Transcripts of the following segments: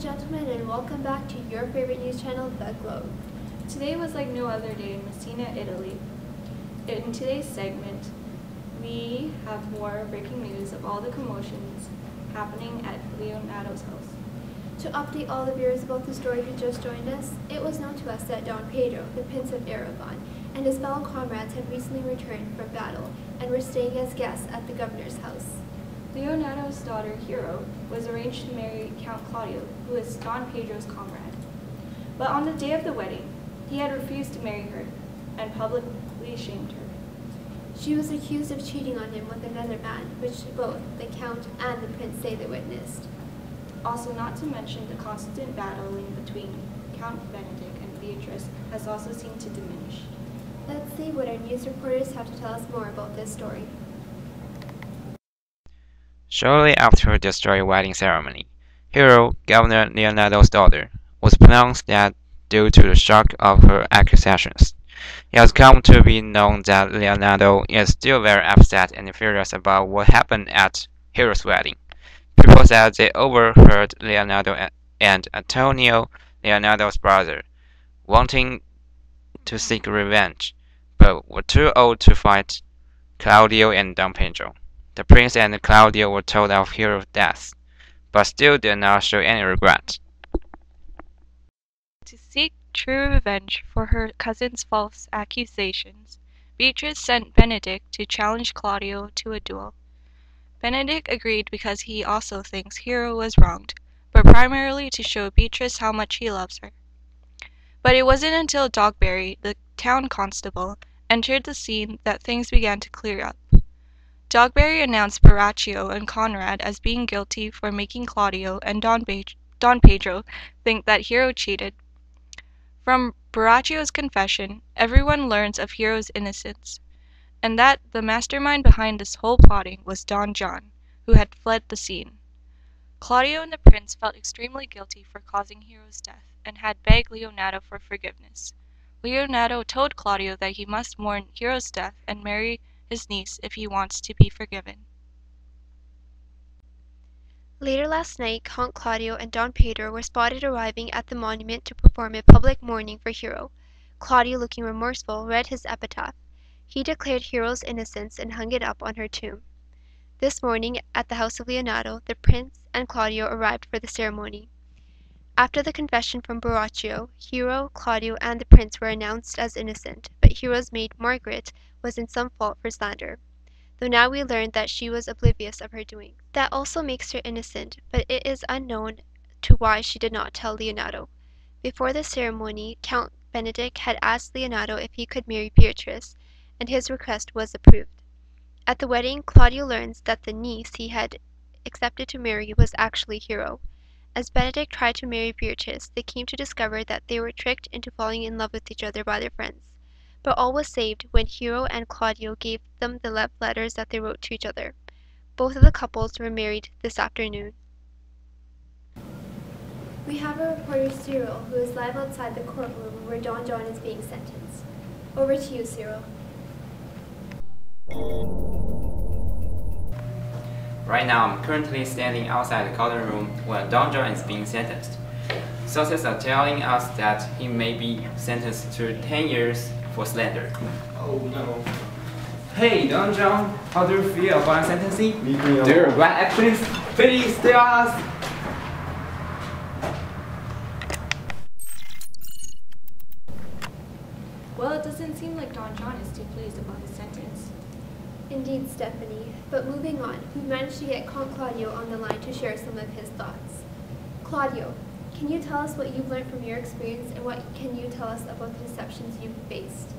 gentlemen, and welcome back to your favorite news channel, The Globe. Today was like no other day in Messina, Italy. In today's segment, we have more breaking news of all the commotions happening at Leonato's house. To update all the viewers about the story who just joined us, it was known to us that Don Pedro, the Prince of Aragon, and his fellow comrades had recently returned from battle and were staying as guests at the governor's house. Leonato's daughter, Hero, was arranged to marry Count Claudio, who is Don Pedro's comrade. But on the day of the wedding, he had refused to marry her and publicly shamed her. She was accused of cheating on him with another man, which both the Count and the Prince say they witnessed. Also, not to mention the constant battling between Count Benedict and Beatrice has also seemed to diminish. Let's see what our news reporters have to tell us more about this story. Shortly after the story wedding ceremony, Hero, Governor Leonato's daughter, was pronounced dead due to the shock of her accusations. It has come to be known that Leonato is still very upset and furious about what happened at Hero's wedding. People said they overheard Leonato and Antonio, Leonato's brother, wanting to seek revenge, but were too old to fight Claudio and Don Pedro. The prince and Claudio were told of Hero's death, but still did not show any regret. To seek true revenge for her cousin's false accusations, Beatrice sent Benedict to challenge Claudio to a duel. Benedict agreed because he also thinks Hero was wronged, but primarily to show Beatrice how much he loves her. But it wasn't until Dogberry, the town constable, entered the scene that things began to clear up. Dogberry announced Borachio and Conrad as being guilty for making Claudio and Don Pedro think that Hero cheated. From Borachio's confession, everyone learns of Hero's innocence, and that the mastermind behind this whole plotting was Don John, who had fled the scene. Claudio and the prince felt extremely guilty for causing Hero's death, and had begged Leonato for forgiveness. Leonato told Claudio that he must mourn Hero's death and marry his niece if he wants to be forgiven. Later last night, Count Claudio and Don Pedro were spotted arriving at the monument to perform a public mourning for Hero. Claudio, looking remorseful, read his epitaph. He declared Hero's innocence and hung it up on her tomb. This morning, at the house of Leonato, the prince and Claudio arrived for the ceremony. After the confession from Borachio, Hero, Claudio, and the prince were announced as innocent, but Hero's maid, Margaret, was in some fault for slander, though now we learn that she was oblivious of her doings. That also makes her innocent, but it is unknown to why she did not tell Leonato. Before the ceremony, Count Benedict had asked Leonato if he could marry Beatrice, and his request was approved. At the wedding, Claudio learns that the niece he had accepted to marry was actually Hero. As Benedict tried to marry Beatrice, they came to discover that they were tricked into falling in love with each other by their friends. But all was saved when Hero and Claudio gave them the love letters that they wrote to each other. Both of the couples were married this afternoon. We have a reporter, Cyril, who is live outside the courtroom where Don John is being sentenced. Over to you, Cyril. Right now, I'm currently standing outside the courtroom where Don John is being sentenced. Sources are telling us that he may be sentenced to 10 years for slander. Oh no. Hey, Don John, how do you feel about sentencing? Leave me Do you alone. regret actions? Please tell us! Well, it doesn't seem like Don John is too pleased about his sentence. Indeed, Stephanie. But moving on, we managed to get Count Claudio on the line to share some of his thoughts. Claudio, can you tell us what you've learned from your experience, and what can you tell us about the deceptions you've faced?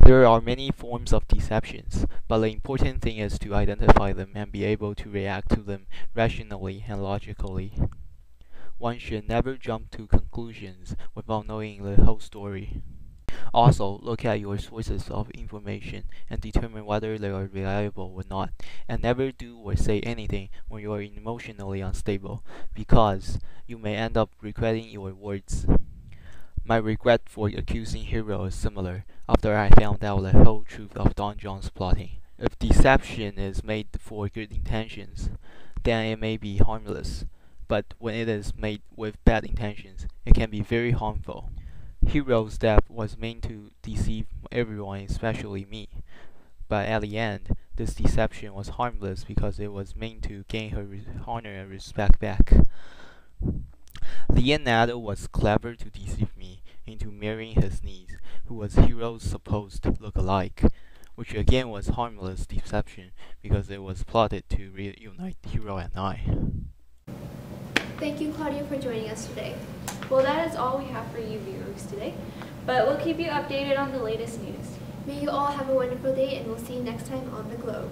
There are many forms of deceptions, but the important thing is to identify them and be able to react to them rationally and logically. One should never jump to conclusions without knowing the whole story. Also, look at your sources of information and determine whether they are reliable or not, and never do or say anything when you are emotionally unstable, because you may end up regretting your words. My regret for accusing Hero is similar after I found out the whole truth of Don John's plotting. If deception is made for good intentions, then it may be harmless, but when it is made with bad intentions, it can be very harmful. Hero's death was meant to deceive everyone, especially me, but at the end, this deception was harmless because it was meant to gain her honor and respect back. Leonardo was clever to deceive me into marrying his niece, who was Hero's supposed look-alike, which again was harmless deception because it was plotted to reunite Hero and I. Thank you, Claudio, for joining us today. Well, that is all we have for you viewers today, but we'll keep you updated on the latest news. May you all have a wonderful day, and we'll see you next time on The Globe.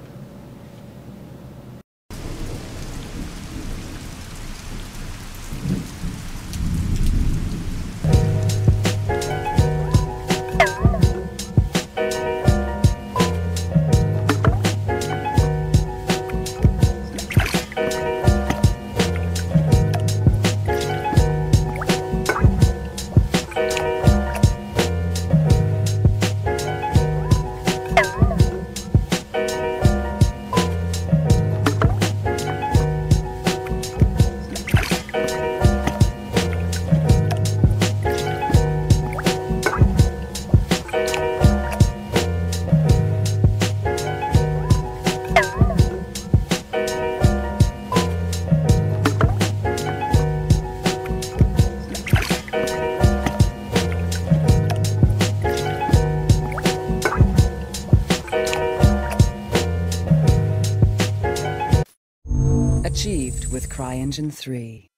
Achieved with CryEngine 3.